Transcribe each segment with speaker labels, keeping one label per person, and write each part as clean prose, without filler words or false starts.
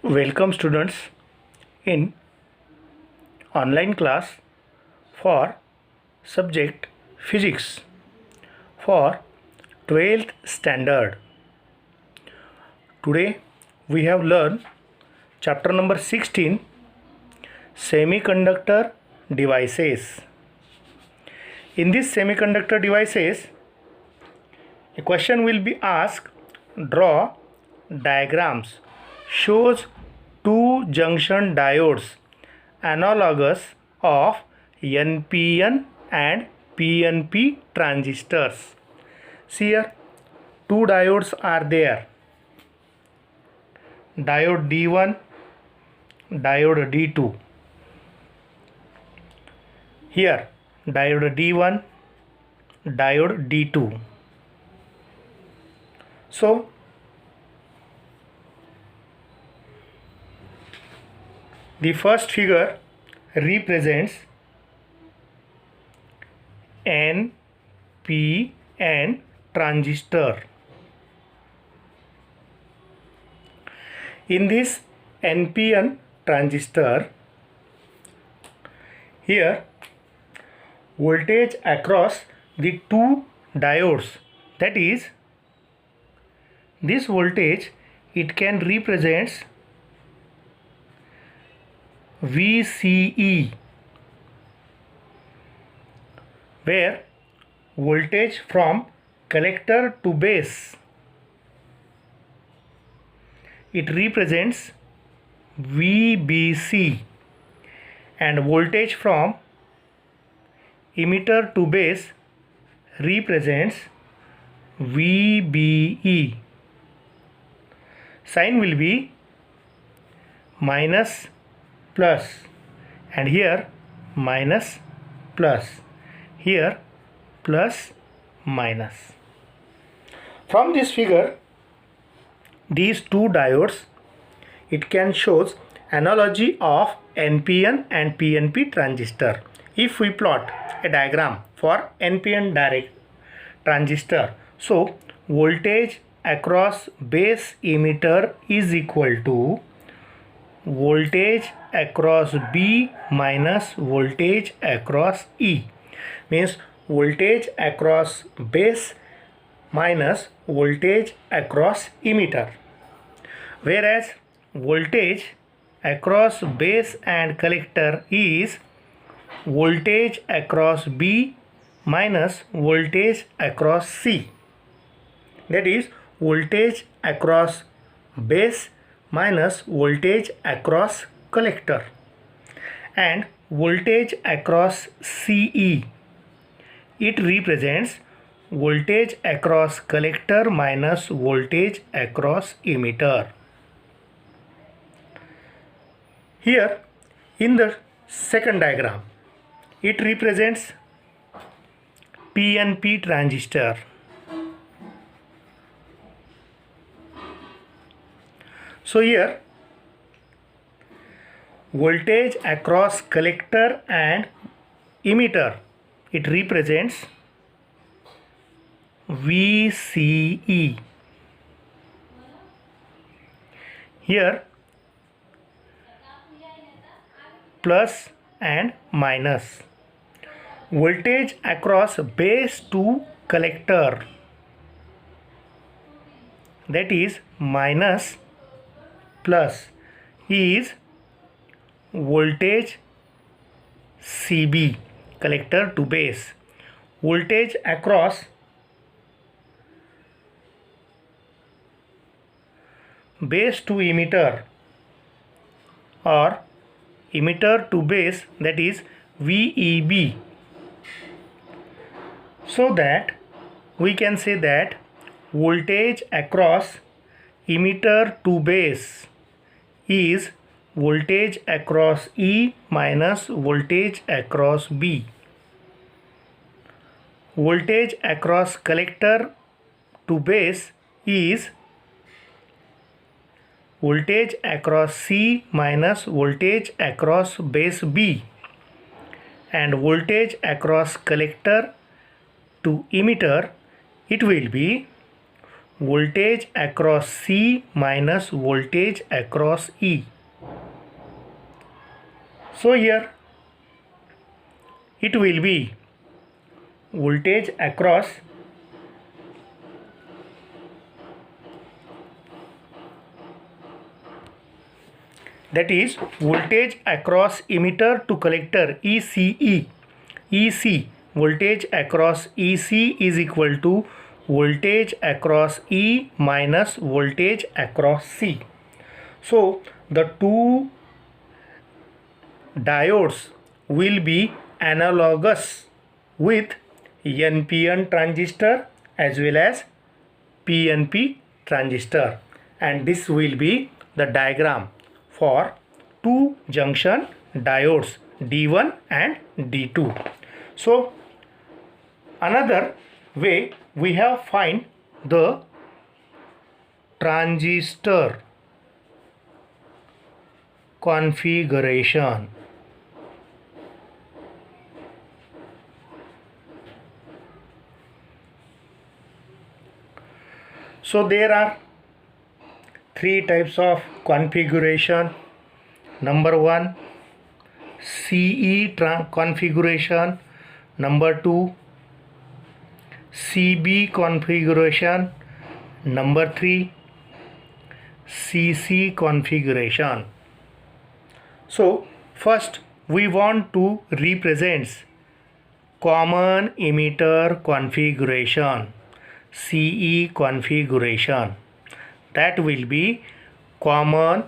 Speaker 1: Welcome students in online class for subject physics for 12th standard. Today we have learned chapter number 16, semiconductor devices. In this semiconductor devices, a question will be asked: draw diagrams shows two junction diodes analogous of NPN and PNP transistors. See here, two diodes are there. Diode D1, diode D2. Here, diode D1, diode D2. So, the first figure represents NPN transistor. In this NPN transistor, here voltage across the two diodes, that is, this voltage, it can represent VCE, where voltage from collector to base, it represents VBC, and voltage from emitter to base represents VBE. Sign will be minus plus, and here minus plus, here plus minus. From this figure, these two diodes, it can shows analogy of NPN and PNP transistor. If we plot a diagram for NPN direct transistor, so voltage across base emitter is equal to voltage across B minus voltage across E, means voltage across base minus voltage across emitter, whereas voltage across base and collector is voltage across B minus voltage across C, that is voltage across base minus voltage across collector, and voltage across CE, it represents voltage across collector minus voltage across emitter. Here in the second diagram, it represents PNP transistor. So here voltage across collector and emitter, it represents VCE. Here plus and minus. Voltage across base to collector, that is minus plus, is voltage CB, collector to base. Voltage across base to emitter or emitter to base, that is VEB. So that we can say that voltage across emitter to base is voltage across E minus voltage across B. Voltage across collector to base is voltage across C minus voltage across base B, and voltage across collector to emitter, it will be voltage across C minus voltage across E. So here it will be voltage across that is voltage across emitter to collector ECE. EC, voltage across EC is equal to voltage across E minus voltage across C. So the two diodes will be analogous with NPN transistor as well as PNP transistor, and this will be the diagram for two junction diodes D1 and D2. So another way we have find the transistor configuration. So there are three types of configuration. Number one, CE configuration. Number two, CB configuration. Number three, CC configuration. So first we want to represent common emitter configuration, CE configuration. That will be common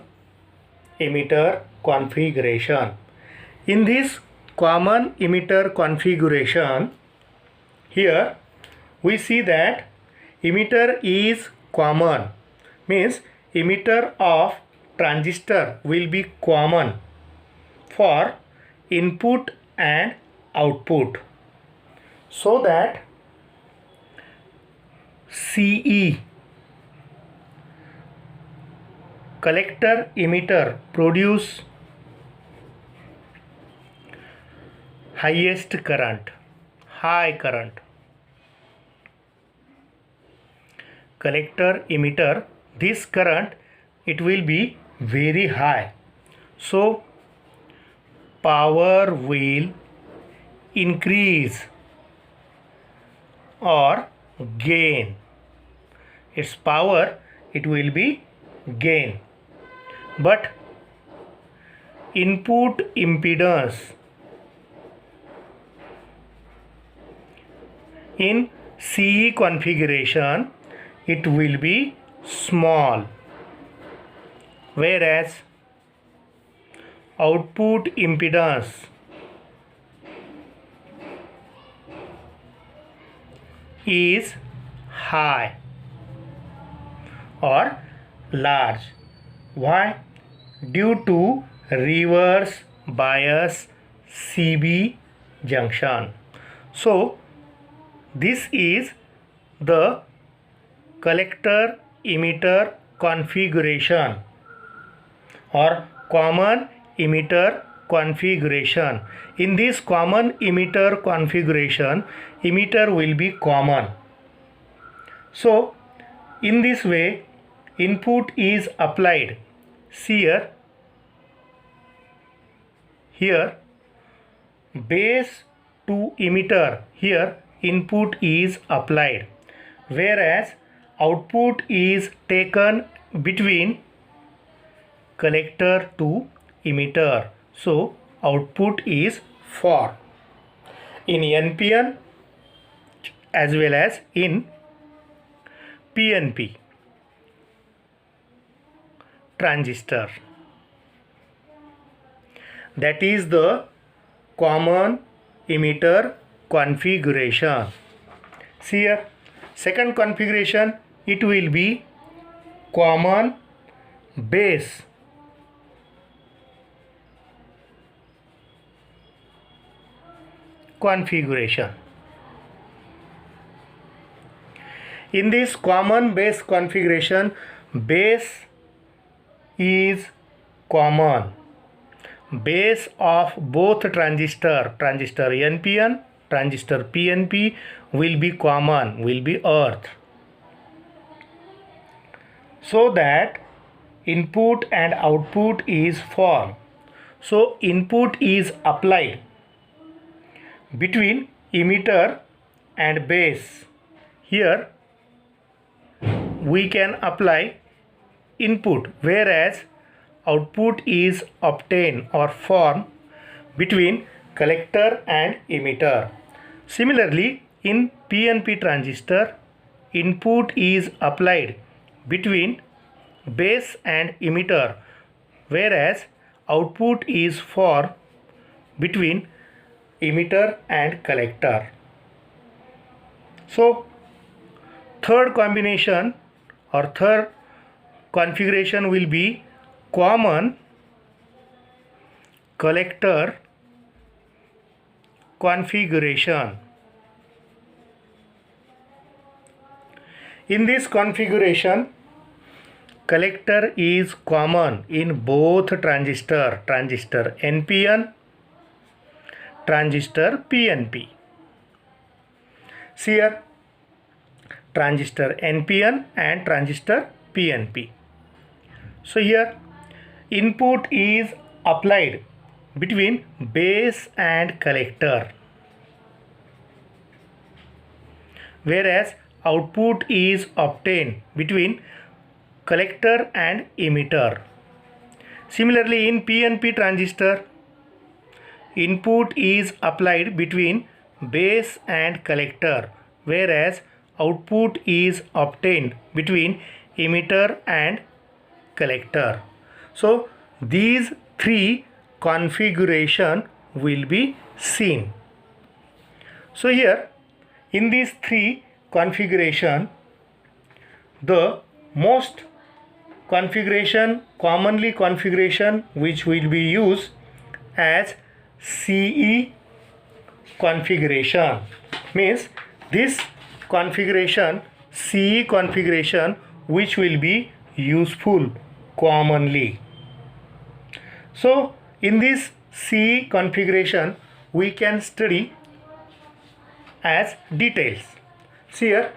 Speaker 1: emitter configuration. In this common emitter configuration, here we see that emitter is common, means emitter of transistor will be common for input and output, so that CE, collector emitter, produce highest current, high current. Collector emitter, this current it will be very high, so power will increase or gain. Its power it will be gain, but input impedance in CE configuration it will be small, whereas output impedance is high or large. Why? Due to reverse bias CB junction. So this is the collector emitter configuration or common emitter configuration. In this common emitter configuration, emitter will be common. So in this way input is applied. See here base to emitter, here input is applied, whereas output is taken between collector to emitter. So output is for in NPN as well as in PNP transistor. That is the common emitter configuration. See here, second configuration, it will be common base configuration. In this common base configuration, base is common. Base of both transistor NPN, transistor PNP will be common, will be earth. so that input and output is formed. So input is applied between emitter and base. Here we can apply input, whereas output is obtained or formed between collector and emitter. Similarly, in PNP transistor, input is applied between base and emitter, whereas output is formed between emitter and collector. So third combination or third configuration will be common collector configuration. In this configuration, collector is common in both transistor NPN, transistor PNP. See here, transistor NPN and transistor PNP. So here input is applied between base and collector, whereas output is obtained between collector and emitter. Similarly, in PNP transistor, input is applied between base and collector, whereas output is obtained between emitter and collector. So these three configuration will be seen. So here in these three configuration, the most commonly configuration which will be used as CE configuration, means this configuration, CE configuration, which will be useful commonly. So in this CE configuration we can study as details. See here,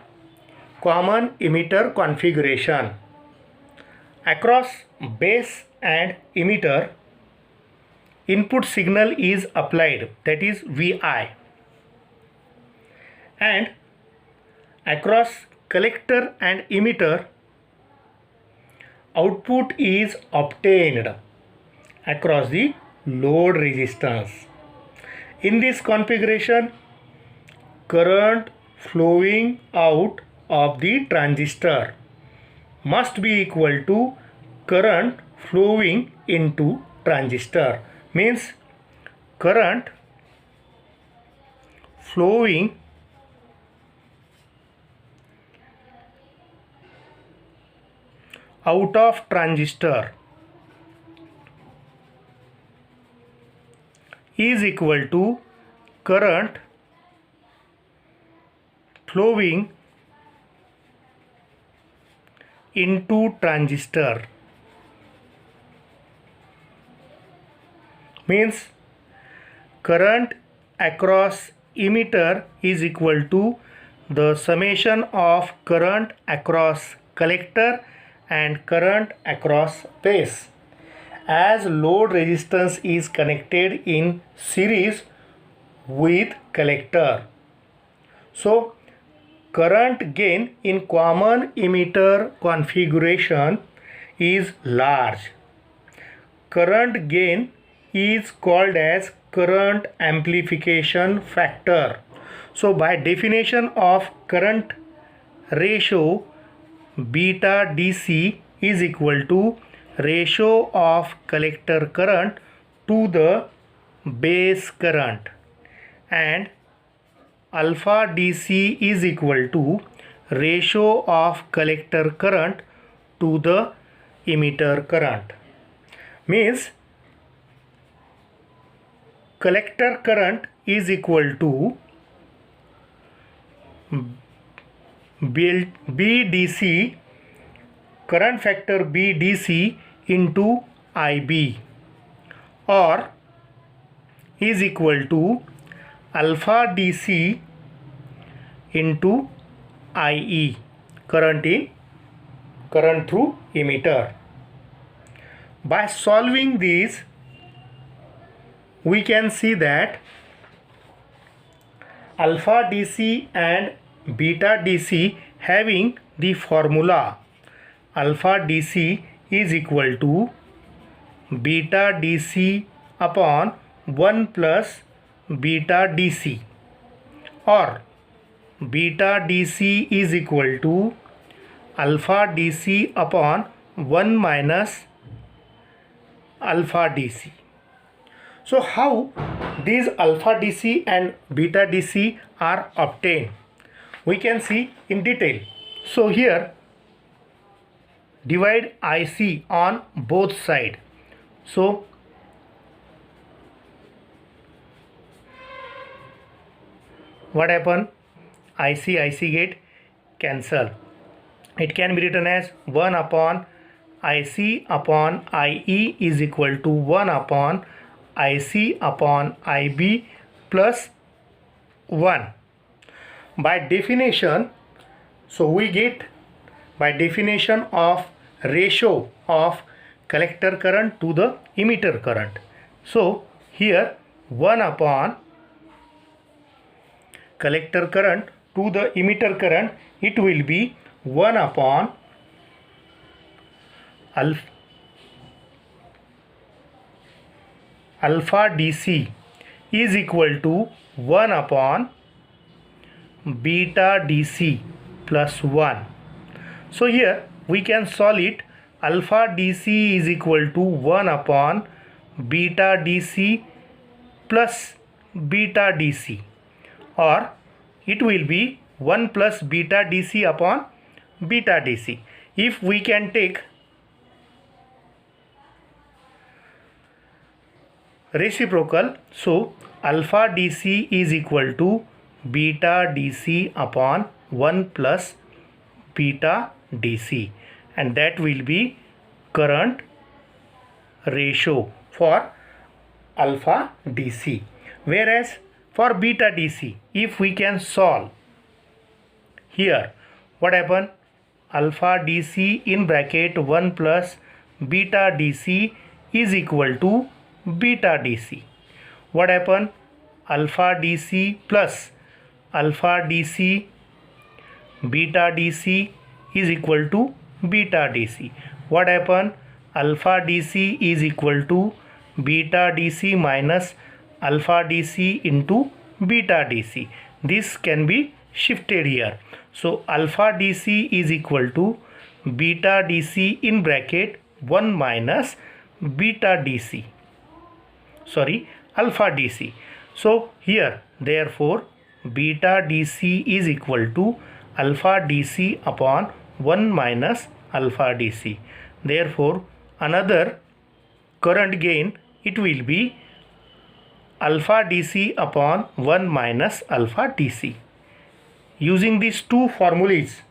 Speaker 1: common emitter configuration. Across base and emitter, input signal is applied, that is Vi, and across collector and emitter, output is obtained across the load resistance. In this configuration, current flowing out of the transistor must be equal to current flowing into transistor, means current flowing out of transistor is equal to current flowing into transistor, means current across emitter is equal to the summation of current across collector and current across base. As load resistance is connected in series with collector, so current gain in common emitter configuration is large. Current gain is called as current amplification factor. So by definition of current ratio, beta DC is equal to ratio of collector current to the base current, and alpha DC is equal to ratio of collector current to the emitter current. Means collector current is equal to BDC, current factor BDC into IB, or is equal to alpha DC into IE, current in current through emitter. By solving these, we can see that alpha DC and beta DC having the formula alpha DC is equal to beta DC upon 1 plus beta DC, or beta DC is equal to alpha DC upon 1 minus alpha DC. So how these alpha DC and beta DC are obtained, we can see in detail. So here divide IC on both sides. So what happen? IC get cancel. It can be written as 1 upon IC upon IE is equal to 1 upon IC upon IB plus 1. By definition, so we get by definition of ratio of collector current to the emitter current. So here 1 upon collector current to the emitter current, it will be 1 upon alpha DC is equal to 1 upon beta DC plus 1. So here we can solve it. Alpha DC is equal to 1 upon beta DC plus beta DC, or it will be 1 plus beta DC upon beta DC. If we can take reciprocal, so alpha DC is equal to beta DC upon 1 plus beta DC, and that will be current ratio for alpha DC. Whereas for beta DC, if we can solve here, what happen? Alpha DC in bracket 1 plus beta DC is equal to beta DC. What happen? Alpha DC plus alpha DC beta DC is equal to beta DC. What happen? Alpha DC is equal to beta DC minus alpha DC into beta DC. This can be shifted here. So alpha DC is equal to beta DC in bracket 1 minus beta DC, alpha DC. So here therefore beta DC is equal to alpha DC upon 1 minus alpha DC. Therefore another current gain, it will be alpha DC upon 1 minus alpha DC. Using these two formulas,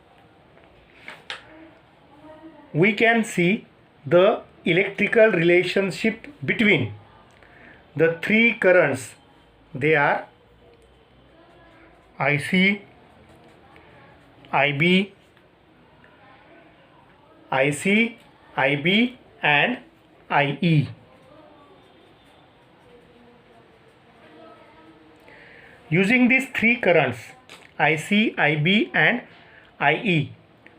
Speaker 1: we can see the electrical relationship between the three currents. They are IC, IB, and IE. Using these three currents, IC, IB and IE,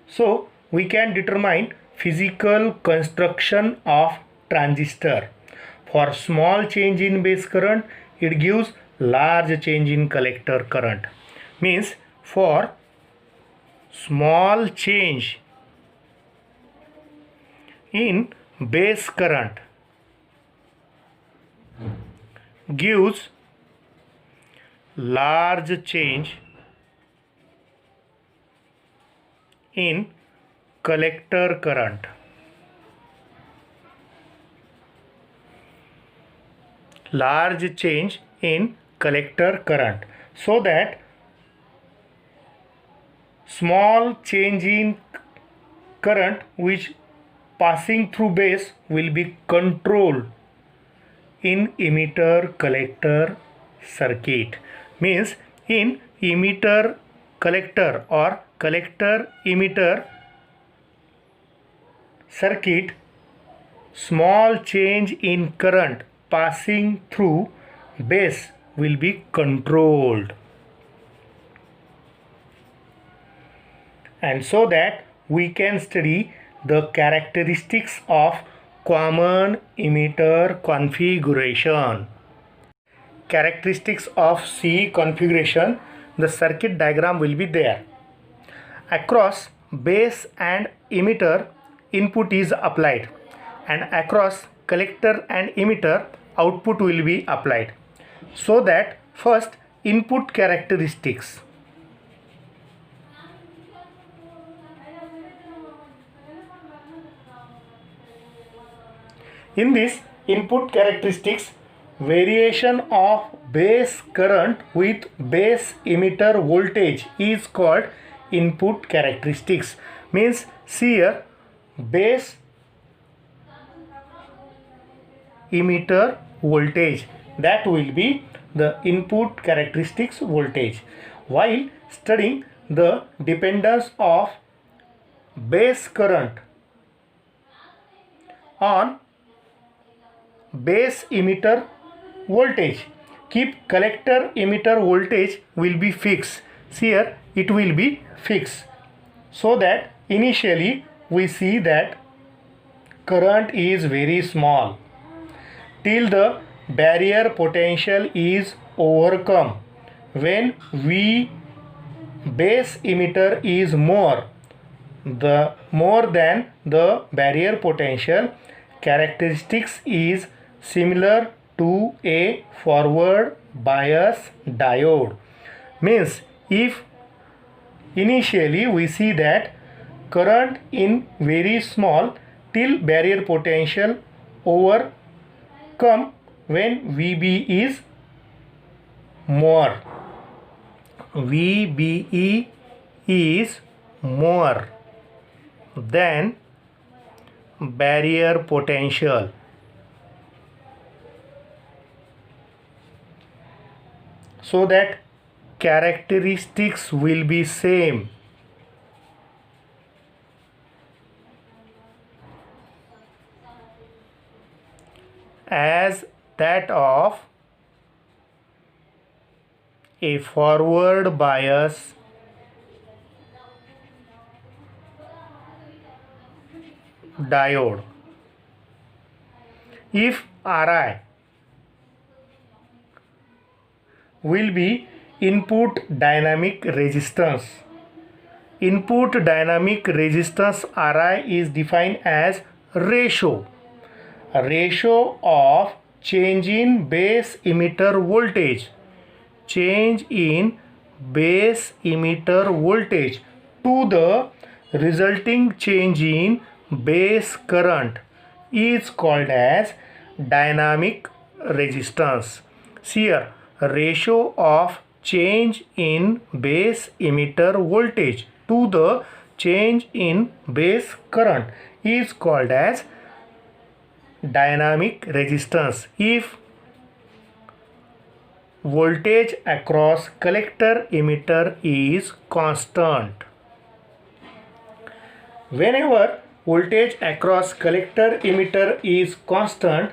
Speaker 1: so we can determine physical construction of transistor. For small change in base current, it gives large change in collector current. Means for small change in base current gives large change in collector current. Large change in collector current, so that small change in current which passing through base will be controlled in emitter collector circuit. Means in emitter collector or collector emitter circuit, small change in current passing through base will be controlled. And so that we can study the characteristics of common emitter configuration. Characteristics of C configuration, the circuit diagram will be there. Across base and emitter, input is applied, and across collector and emitter, output will be applied. So that first, input characteristics. In this input characteristics, variation of base current with base emitter voltage is called input characteristics. Means here base emitter voltage, that will be the input characteristics voltage. While studying the dependence of base current on base emitter voltage, keep collector emitter voltage will be fixed. Here it will be fixed, so that initially we see that current is very small till the barrier potential is overcome. When V base emitter is more than the barrier potential, characteristics is similar to a forward bias diode. Means if initially we see that current in very small till barrier potential overcome when VB is more. VBE is more than barrier potential. So that characteristics will be same. As that of a forward bias diode. If Ri will be input dynamic resistance. Input dynamic resistance Ri is defined as ratio of change in base emitter voltage. Change in base emitter voltage to the resulting change in base current is called as dynamic resistance. Here, ratio of change in base emitter voltage to the change in base current is called as dynamic resistance. If voltage across collector emitter is constant. Whenever voltage across collector emitter is constant,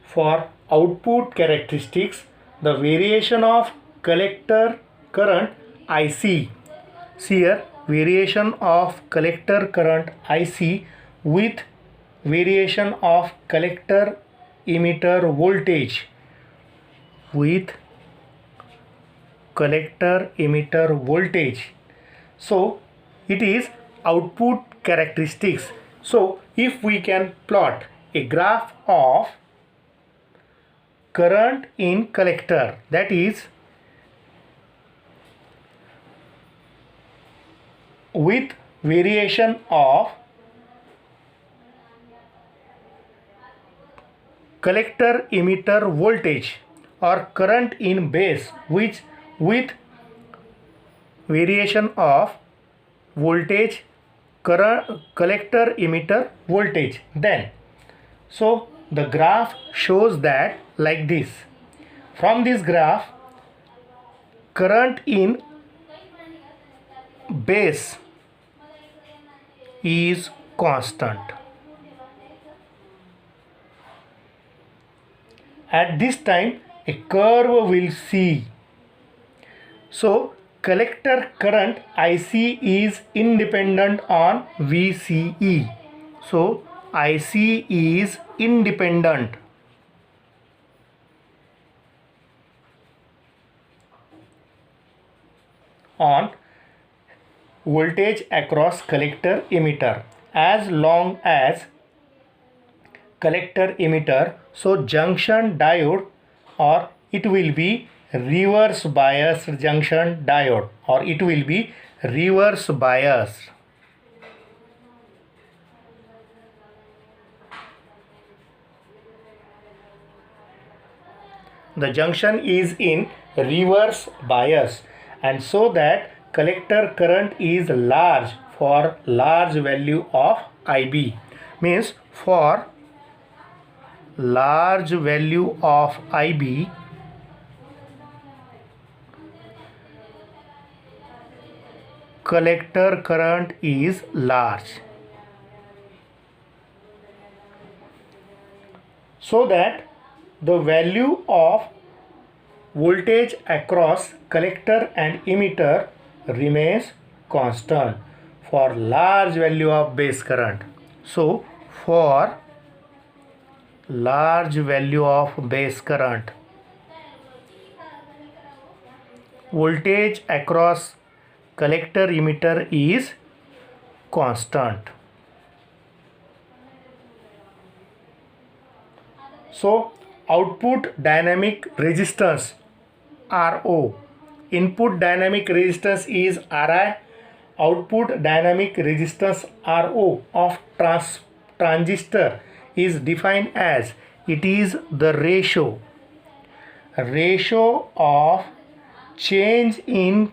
Speaker 1: for output characteristics, the variation of collector current IC. Here variation of collector current IC with variation of collector emitter voltage So it is output characteristics. So if we can plot a graph of current in collector, that is with variation of collector emitter voltage, or current in base which with variation of voltage collector emitter voltage, then so the graph shows that like this. From this graph, current in base is constant. At this time, a curve will see. So collector current IC is independent on VCE. So IC is independent on voltage across collector emitter as long as collector emitter, so junction diode, or it will be reverse bias junction diode, or it will be reverse bias. The junction is in reverse bias, and so that collector current is large for large value of IB, means for large value of IB, collector current is large. So that the value of voltage across collector and emitter remains constant for large value of base current. So for large value of base current, voltage across collector emitter is constant. So output dynamic resistance RO, input dynamic resistance is Ri, output dynamic resistance RO of transistor is defined as, it is the ratio of change in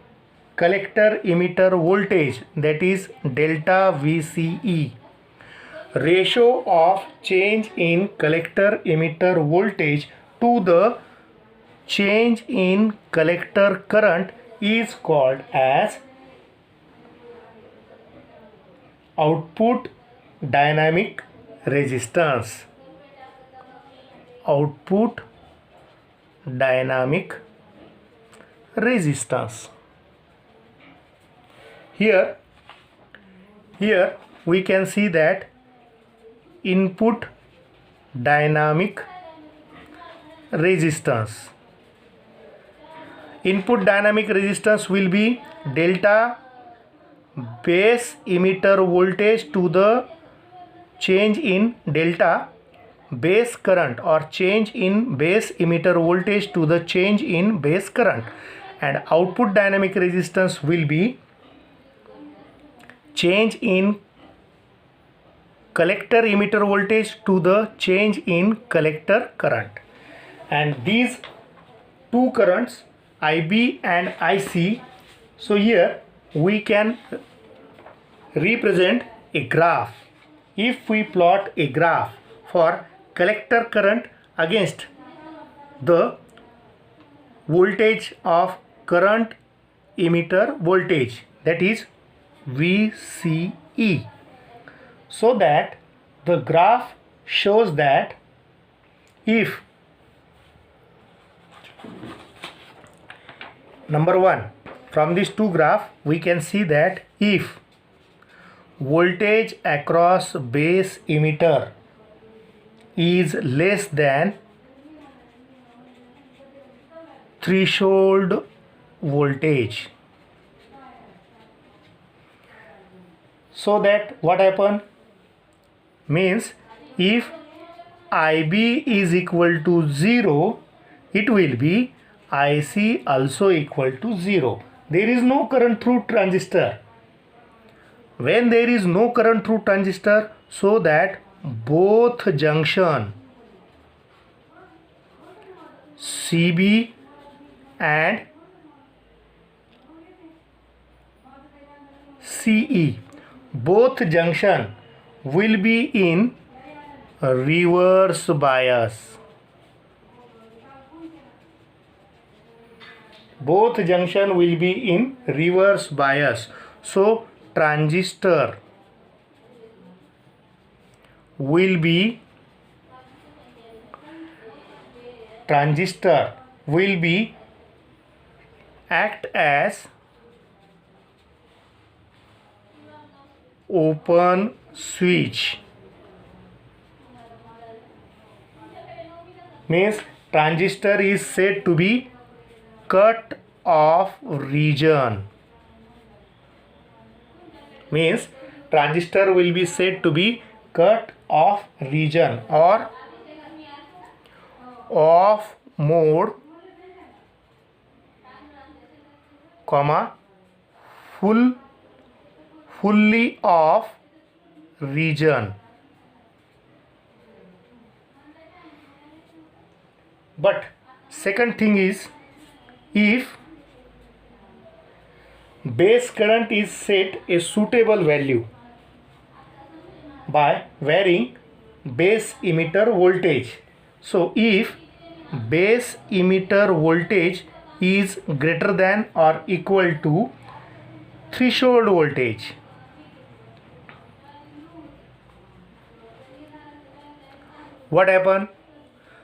Speaker 1: collector emitter voltage, that is delta VCE, ratio of change in collector emitter voltage to the change in collector current is called as output dynamic resistance. Output dynamic resistance. Here we can see that input dynamic resistance. Input dynamic resistance will be delta base emitter voltage to the change in delta base current, or change in base emitter voltage to the change in base current, and output dynamic resistance will be change in collector emitter voltage to the change in collector current. And these two currents, IB and IC, so here we can represent a graph. If we plot a graph for collector current against the voltage of current emitter voltage, that is VCE, so that the graph shows that if number one, from these two graphs we can see that if voltage across base emitter is less than threshold voltage, so that what happen means, if IB is equal to 0, it will be IC also equal to 0. There is no current through transistor. When there is no current through transistor, so that both junction CB and CE, both junction will be in reverse bias. Both junction will be in reverse bias. So transistor will be transistor will be act as open switch. Means transistor is said to be cut off region. Means transistor will be said to be cut off region or off mode, comma fully off region. But second thing is, if base current is set a suitable value by varying base emitter voltage. So if base emitter voltage is greater than or equal to threshold voltage, what happen?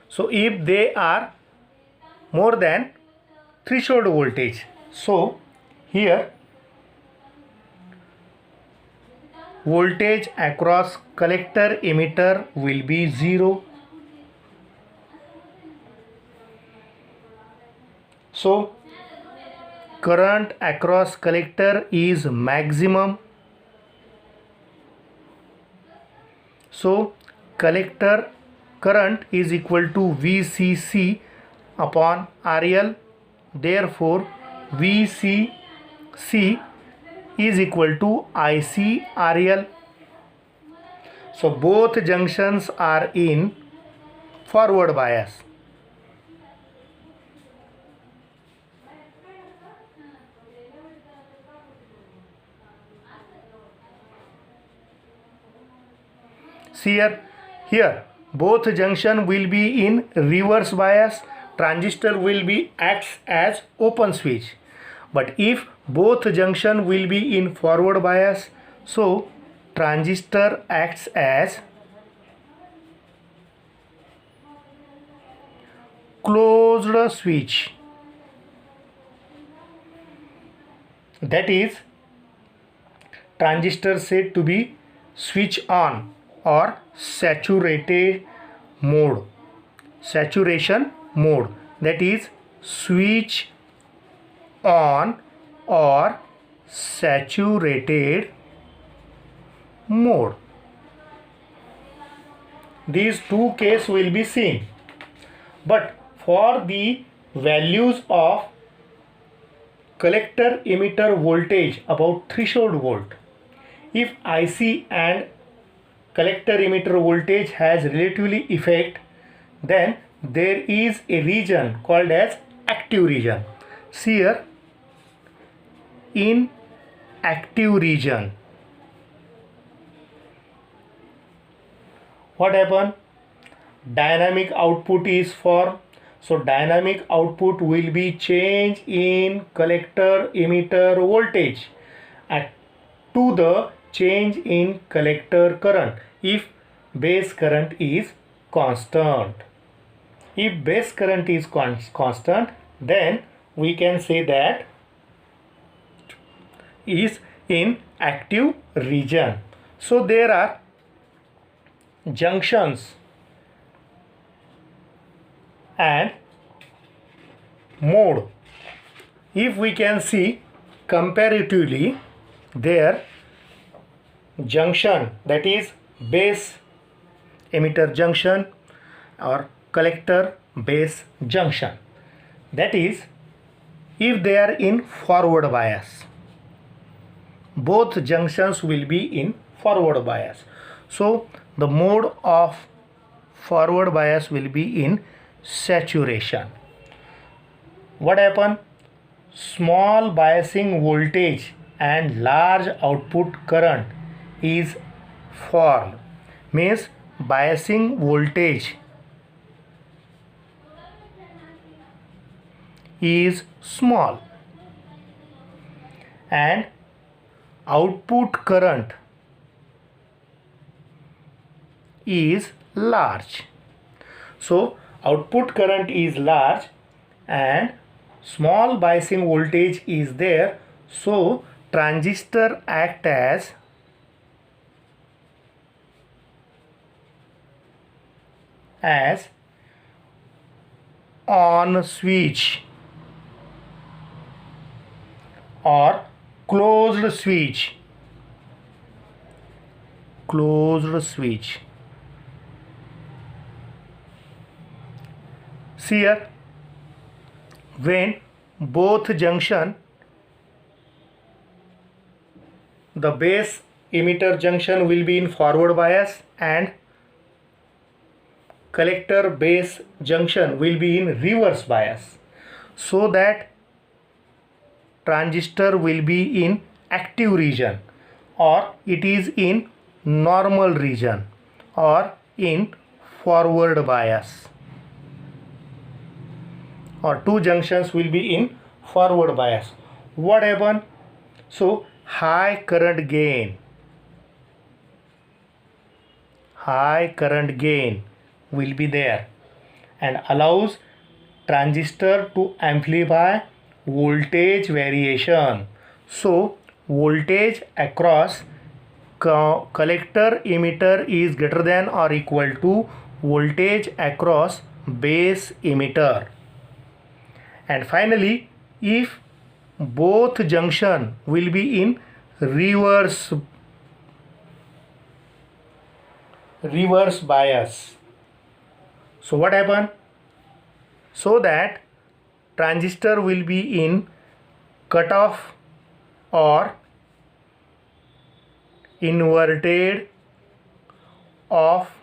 Speaker 1: So if they are more than threshold voltage, so here voltage across collector emitter will be 0. So current across collector is maximum. So collector current is equal to VCC upon RL. Therefore VCC is equal to ICRL. So both junctions are in forward bias. See here both junction will be in reverse bias. Transistor will be acts as open switch. But if both junction will be in forward bias, so transistor acts as closed switch. That is, transistor said to be switch on or saturation mode. That is switch on or saturated mode. These two cases will be seen. But for the values of collector emitter voltage about threshold volt, if IC and collector emitter voltage has relatively effect, then there is a region called as active region. See here, in active region, what happen? Dynamic output is formed. So dynamic output will be change in collector emitter voltage to the change in collector current if base current is constant. If base current is constant, then we can say that is in active region. So there are junctions and mode. If we can see comparatively, their junction, that is base emitter junction or collector base junction, that is, if they are in forward bias, both junctions will be in forward bias. So the mode of forward bias will be in saturation. What happen? Small biasing voltage and large output current is formed. Means biasing voltage is small and output current is large. So output current is large and small biasing voltage is there, so transistor act as on switch or closed switch. See here, when both junction, the base emitter junction will be in forward bias and collector base junction will be in reverse bias, so that transistor will be in active region, or it is in normal region, or in forward bias, or two junctions will be in forward bias. What happen? So high current gain will be there and allows transistor to amplify voltage variation. So voltage across collector emitter is greater than or equal to voltage across base emitter. And finally, if both junction will be in reverse bias, so what happen? So that transistor will be in cutoff or inverted off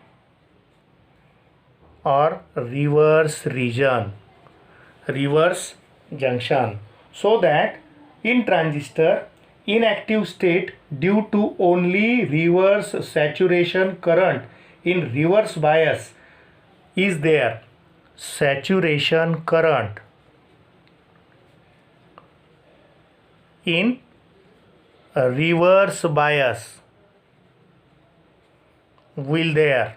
Speaker 1: or reverse region, reverse junction, so that in transistor inactive state, due to only reverse saturation current in reverse bias is there, saturation current in reverse bias will there.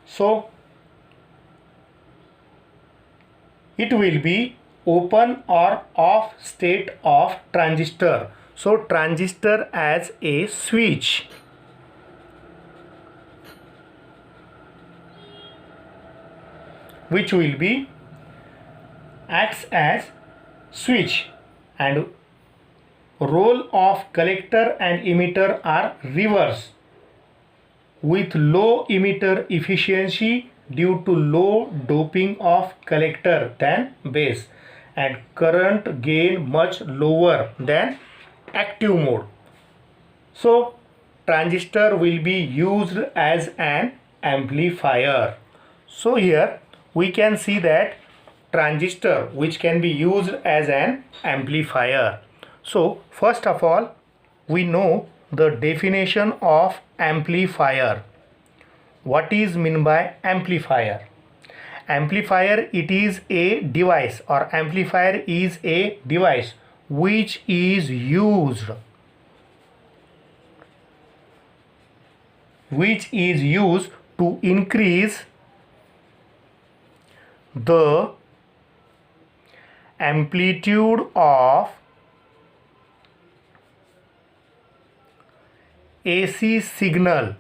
Speaker 1: So it will be open or off state of transistor. So transistor as a switch, which will be acts as switch, and role of collector and emitter are reverse, with low emitter efficiency due to low doping of collector than base, and current gain much lower than active mode. So transistor will be used as an amplifier. So here we can see that transistor which can be used as an amplifier. So first of all, we know the definition of amplifier. What is meant by amplifier? Amplifier, it is a device, or amplifier is a device which is used to increase the amplitude of AC signal.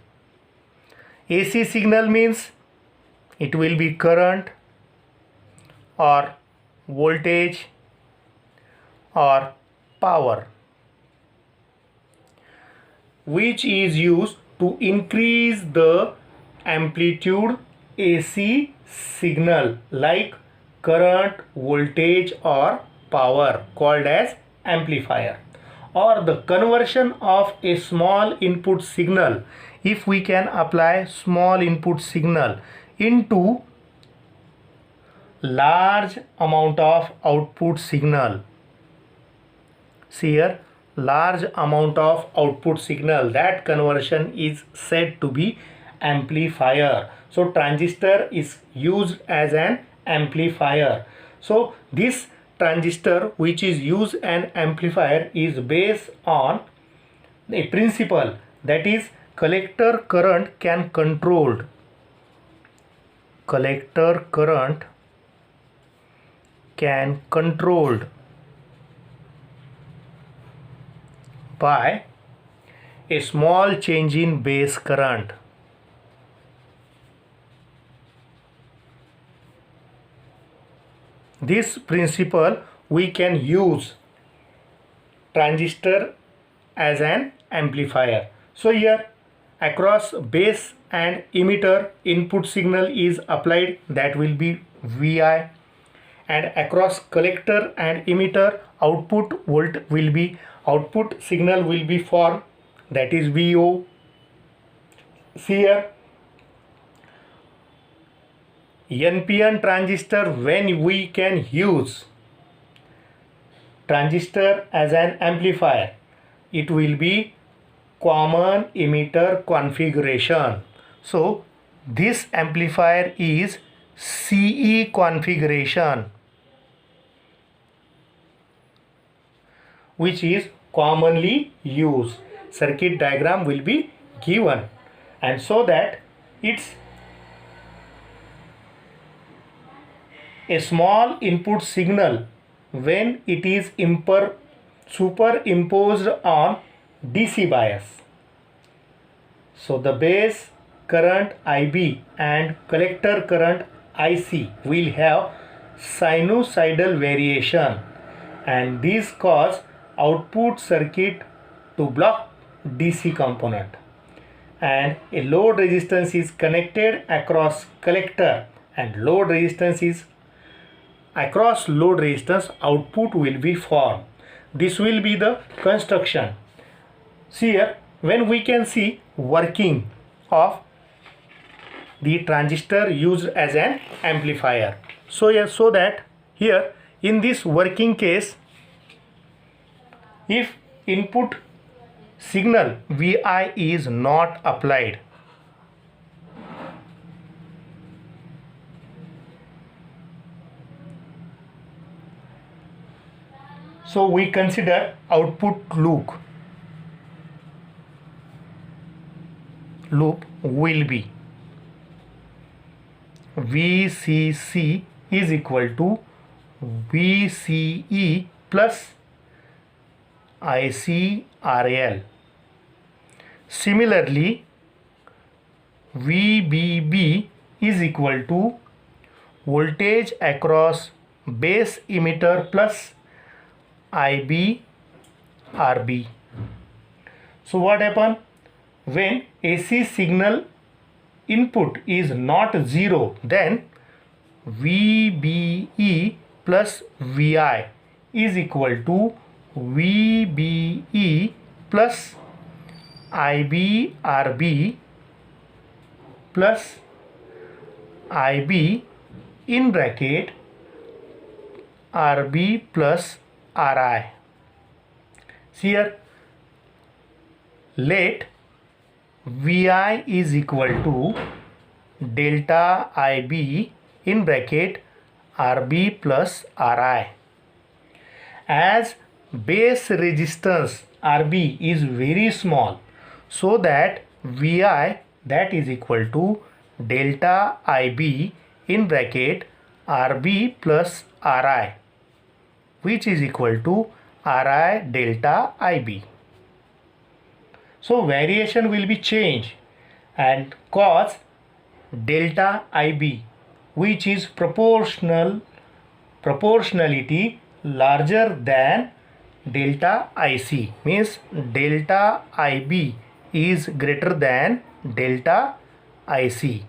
Speaker 1: AC signal means it will be current or voltage or power, which is used to increase the amplitude AC signal like current, voltage or power, called as amplifier. Or the conversion of a small input signal, if we can apply small input signal into large amount of output signal. See here, large amount of output signal, that conversion is said to be amplifier. So transistor is used as an amplifier. So this transistor which is used an amplifier is based on a principle, that is collector current can controlled collector current can controlled by a small change in base current. This principle we can use transistor as an amplifier. So here across base and emitter input signal is applied, that will be Vi, and across collector and emitter output signal will be formed, that is Vo. See here NPN transistor, when we can use transistor as an amplifier, it will be common emitter configuration. So this amplifier is CE configuration, which is commonly used. Circuit diagram will be given, and so that it's a small input signal when it is superimposed on DC bias. So the base current IB and collector current IC will have sinusoidal variation, and this cause output circuit to block DC component, and a load resistance is connected across collector, and load resistance is across load resistance output will be formed. This will be the construction. See here, when we can see working of the transistor used as an amplifier. So that here in this working case, if input signal Vi is not applied, so we consider output loop will be VCC is equal to VCE plus ICRL. Similarly, VBB is equal to voltage across base emitter plus IBRB. So what happen when AC signal input is not zero, then VBE plus Vi is equal to VBE plus IBRB plus IB in bracket RB plus RI. See here, let Vi is equal to delta IB in bracket RB plus RI. As base resistance RB is very small, so that Vi, that is equal to delta IB in bracket RB plus RI, which is equal to Ri delta IB. So variation will be changed and cause delta IB, which is proportionality larger than delta IC, means delta IB is greater than delta IC.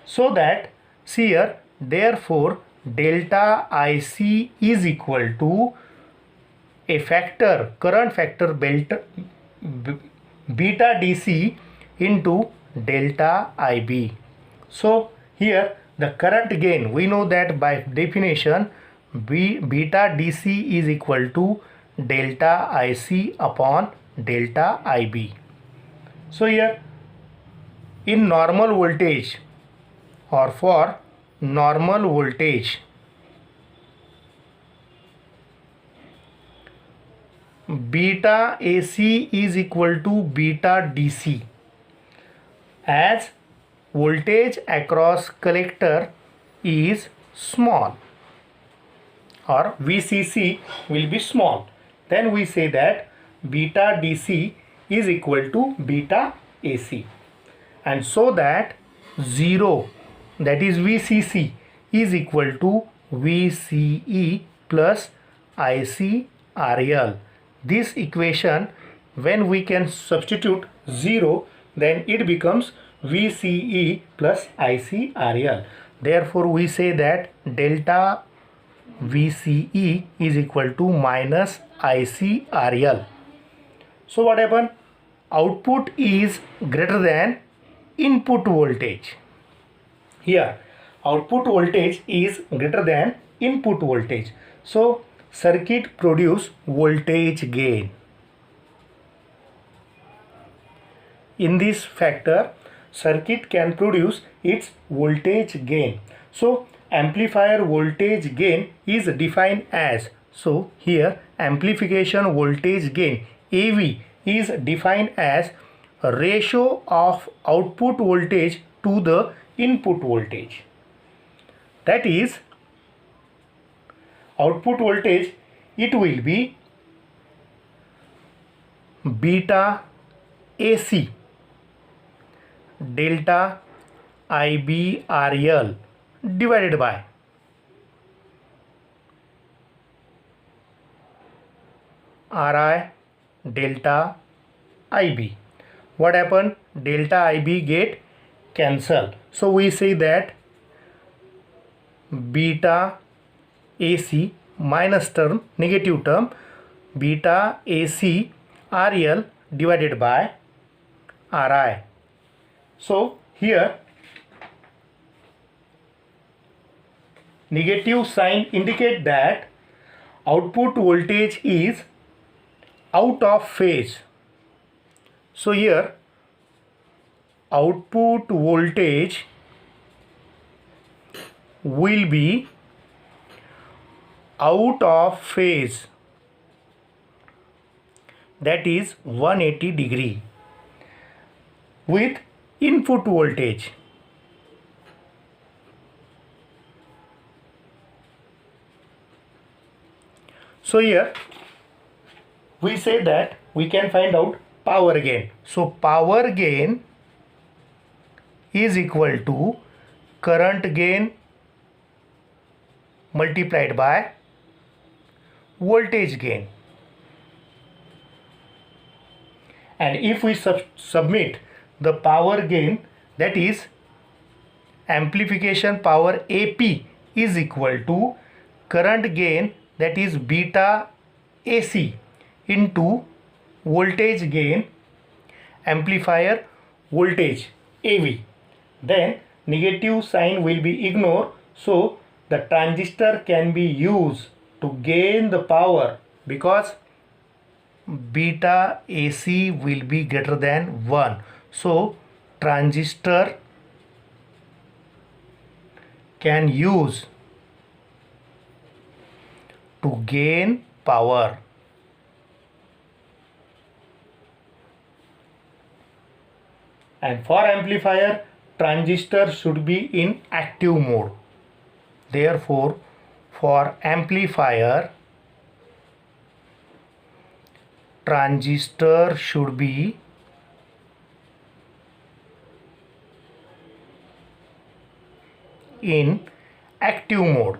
Speaker 1: So that, see here, therefore delta IC is equal to a factor, current factor beta DC into delta IB. So here the current gain, we know that by definition beta DC is equal to delta IC upon delta IB. So here in normal voltage or for normal voltage, beta AC is equal to beta DC, as voltage across collector is small, or VCC will be small, then we say that beta DC is equal to beta AC. And so that 0, that is VCC, is equal to VCE plus IC RL. This equation, when we can substitute 0, then it becomes VCE plus IC RL. Therefore, we say that delta VCE is equal to minus IC RL. So what happened? Output is greater than input voltage. Here, output voltage is greater than input voltage. So circuit produce voltage gain. In this factor, circuit can produce its voltage gain. So amplifier voltage gain is defined as, so here amplification voltage gain AV is defined as a ratio of output voltage to the input voltage. That is, output voltage, it will be beta AC delta IBRL divided by RI delta IB. What happened? Delta IB get cancelled. So we say that beta AC minus term, negative term, beta AC RL divided by RI. So here negative sign indicate that output voltage is out of phase. So here output voltage will be out of phase, that is 180 degree, with input voltage. So here we say that we can find out power gain. So power gain is equal to current gain multiplied by voltage gain. And if we submit the power gain, that is amplification power AP is equal to current gain, that is beta AC, into voltage gain amplifier voltage AV, then negative sign will be ignored. So the transistor can be used to gain the power, because beta AC will be greater than 1. So transistor can use to gain power. And for amplifier, transistor should be in active mode. Therefore, for amplifier, transistor should be in active mode.